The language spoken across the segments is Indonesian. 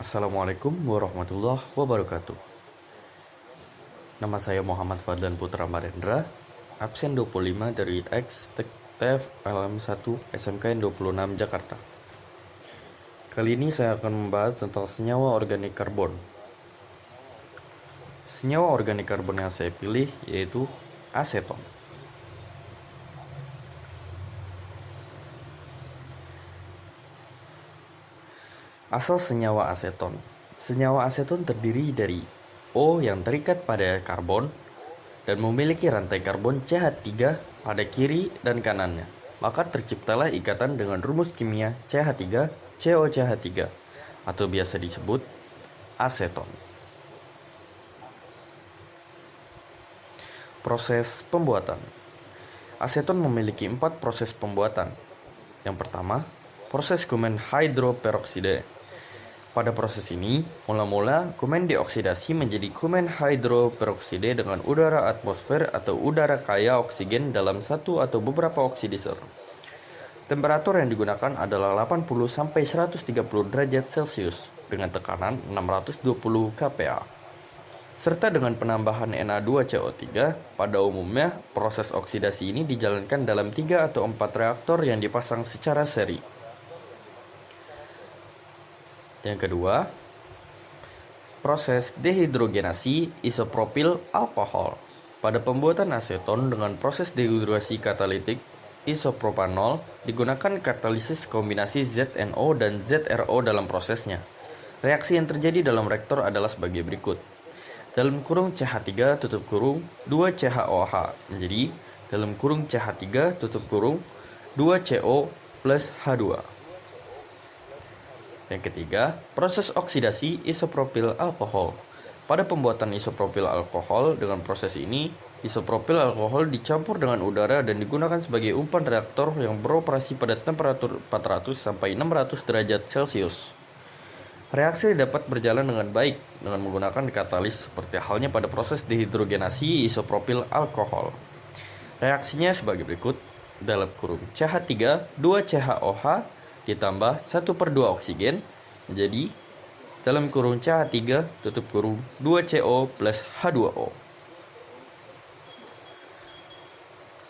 Assalamualaikum warahmatullahi wabarakatuh. Nama saya Muhammad Fadlan Putra Marendra, absen 25 dari TF LM1 SMKN 26 Jakarta. Kali ini saya akan membahas tentang senyawa organik karbon. Senyawa organik karbon yang saya pilih yaitu aseton. Asal senyawa aseton. Senyawa aseton terdiri dari O yang terikat pada karbon dan memiliki rantai karbon CH3 pada kiri dan kanannya. Maka terciptalah ikatan dengan rumus kimia CH3 COCH3 atau biasa disebut aseton. Proses pembuatan. Aseton memiliki 4 proses pembuatan. Yang pertama, proses kumen hidroperoksida. Pada proses ini, mula-mula kumen dioksidasi menjadi kumen hidroperoksida dengan udara atmosfer atau udara kaya oksigen dalam satu atau beberapa oksidizer. Temperatur yang digunakan adalah 80-130 derajat Celcius dengan tekanan 620 kPa. Serta dengan penambahan Na2CO3, pada umumnya proses oksidasi ini dijalankan dalam 3 atau 4 reaktor yang dipasang secara seri. Yang kedua, proses dehidrogenasi isopropil alkohol. Pada pembuatan aseton dengan proses dehidrasi katalitik isopropanol digunakan katalisis kombinasi ZNO dan ZRO dalam prosesnya. Reaksi yang terjadi dalam reaktor adalah sebagai berikut. Dalam kurung CH3 tutup kurung 2CHOH menjadi dalam kurung CH3 tutup kurung 2CO plus H2. Yang ketiga, proses oksidasi isopropil alkohol. Pada pembuatan isopropil alkohol dengan proses ini, isopropil alkohol dicampur dengan udara dan digunakan sebagai umpan reaktor yang beroperasi pada temperatur 400-600 derajat Celcius. Reaksi dapat berjalan dengan baik dengan menggunakan katalis seperti halnya pada proses dehidrogenasi isopropil alkohol. Reaksinya sebagai berikut. Dalam kurung CH3 2CHOH ditambah 1/2 oksigen menjadi dalam kurung CH3 tutup kurung 2CO plus H2O.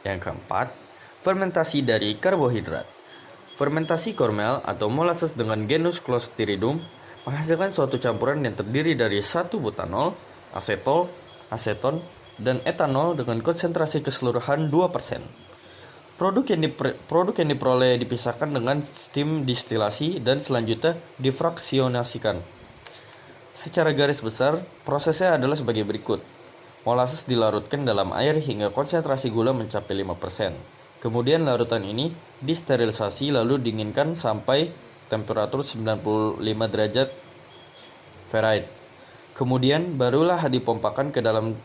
Yang keempat, fermentasi dari karbohidrat. Fermentasi kormel atau molasses dengan genus Clostridium menghasilkan suatu campuran yang terdiri dari 1 butanol, asetol, aseton, dan etanol dengan konsentrasi keseluruhan 2%. Produk yang diperoleh dipisahkan dengan steam distilasi dan selanjutnya difraksionasikan. Secara garis besar, prosesnya adalah sebagai berikut. Molasses dilarutkan dalam air hingga konsentrasi gula mencapai 5%. Kemudian larutan ini disterilisasi lalu dinginkan sampai temperatur 95 derajat Fahrenheit. Kemudian barulah dipompakan ke dalam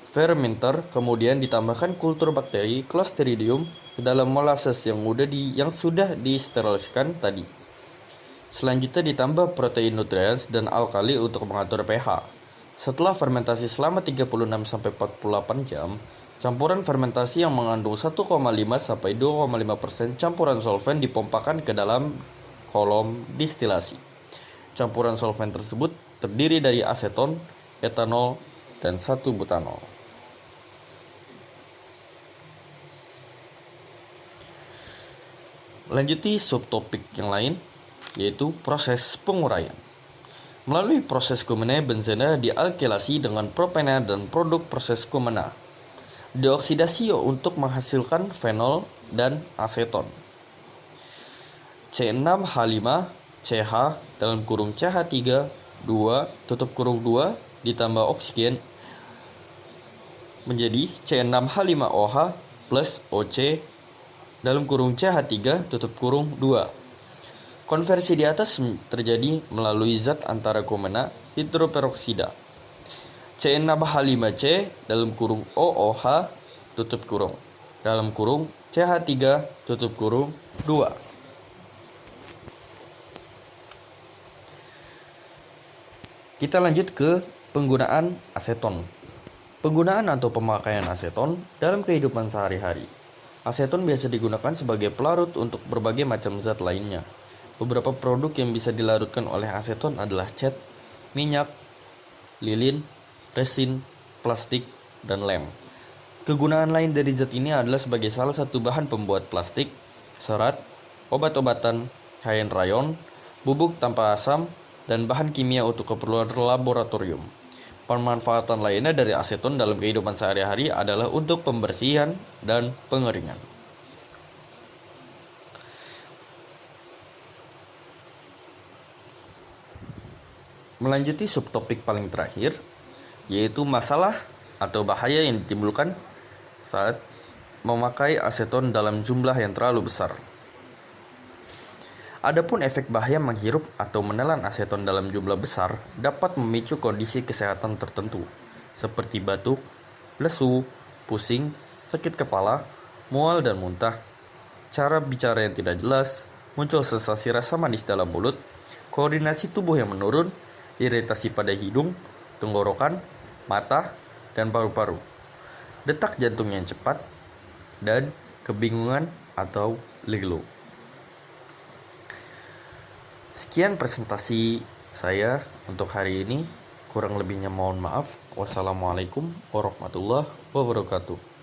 fermenter, kemudian ditambahkan kultur bakteri Clostridium ke dalam molasses yang sudah disteriliskan tadi. Selanjutnya ditambah protein nutrients dan alkali untuk mengatur pH. Setelah fermentasi selama 36-48 jam, campuran fermentasi yang mengandung 1,5-2,5% campuran solvent dipompakan ke dalam kolom distilasi. Campuran solvent tersebut terdiri dari aseton, etanol, dan 1 butanol. Lanjuti subtopik yang lain, yaitu proses penguraian. Melalui proses kumena, benzena dialkilasi dengan propena dan produk proses kumena dioksidasi untuk menghasilkan fenol dan aseton. C6H5CH dalam kurung CH3 2 tutup kurung 2 ditambah oksigen menjadi C6H5OH plus OC dalam kurung CH3 tutup kurung 2. Konversi di atas terjadi melalui zat antara kumena hidroperoksida. C6H5C dalam kurung OOH tutup kurung dalam kurung CH3 tutup kurung 2. Kita lanjut ke penggunaan aseton. Penggunaan atau pemakaian aseton dalam kehidupan sehari-hari. Aseton biasa digunakan sebagai pelarut untuk berbagai macam zat lainnya. Beberapa produk yang bisa dilarutkan oleh aseton adalah cat, minyak, lilin, resin, plastik, dan lem. Kegunaan lain dari zat ini adalah sebagai salah satu bahan pembuat plastik, serat, obat-obatan, kain rayon, bubuk tanpa asam, dan bahan kimia untuk keperluan laboratorium. Pemanfaatan lainnya dari aseton dalam kehidupan sehari-hari adalah untuk pembersihan dan pengeringan. Melanjuti subtopik paling terakhir, yaitu masalah atau bahaya yang ditimbulkan saat memakai aseton dalam jumlah yang terlalu besar. Adapun efek bahaya menghirup atau menelan aseton dalam jumlah besar dapat memicu kondisi kesehatan tertentu, seperti batuk, lesu, pusing, sakit kepala, mual dan muntah, cara bicara yang tidak jelas, muncul sensasi rasa manis dalam mulut, koordinasi tubuh yang menurun, iritasi pada hidung, tenggorokan, mata, dan paru-paru, detak jantung yang cepat, dan kebingungan atau lilo. Sekian presentasi saya untuk hari ini. Kurang lebihnya mohon maaf. Wassalamualaikum warahmatullahi wabarakatuh.